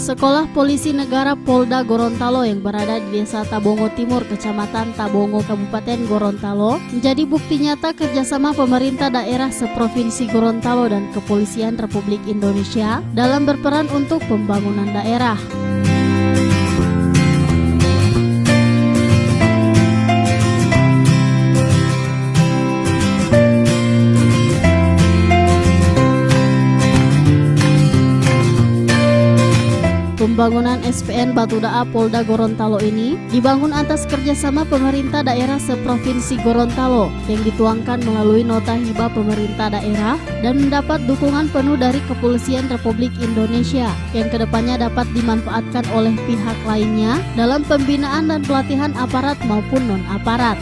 Sekolah Polisi Negara Polda Gorontalo yang berada di Desa Tabongo Timur, Kecamatan Tabongo, Kabupaten Gorontalo, menjadi bukti nyata kerjasama pemerintah daerah seprovinsi Gorontalo dan Kepolisian Republik Indonesia dalam berperan untuk pembangunan daerah. Pembangunan SPN Batu Daa Polda Gorontalo ini dibangun atas kerjasama pemerintah daerah seprovinsi Gorontalo yang dituangkan melalui nota hibah pemerintah daerah dan mendapat dukungan penuh dari Kepolisian Republik Indonesia yang kedepannya dapat dimanfaatkan oleh pihak lainnya dalam pembinaan dan pelatihan aparat maupun non-aparat.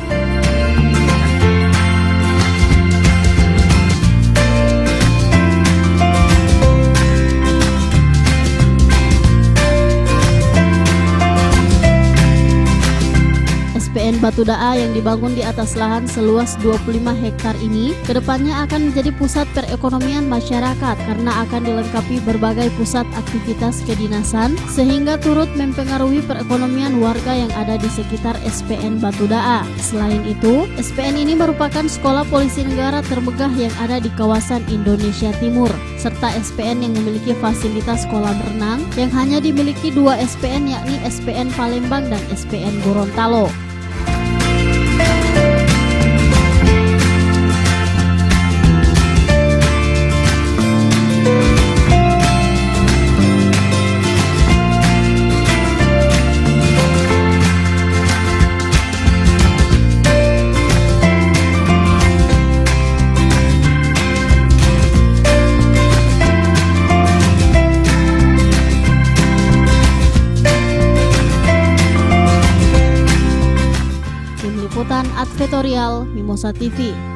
SPN Batu Daa yang dibangun di atas lahan seluas 25 hektar ini kedepannya akan menjadi pusat perekonomian masyarakat karena akan dilengkapi berbagai pusat aktivitas kedinasan sehingga turut mempengaruhi perekonomian warga yang ada di sekitar SPN Batu Daa. Selain itu, SPN ini merupakan sekolah polisi negara termegah yang ada di kawasan Indonesia Timur, serta SPN yang memiliki fasilitas kolam renang yang hanya dimiliki 2 SPN yakni SPN Palembang dan SPN Gorontalo. Liputan Advertorial Mimosa TV.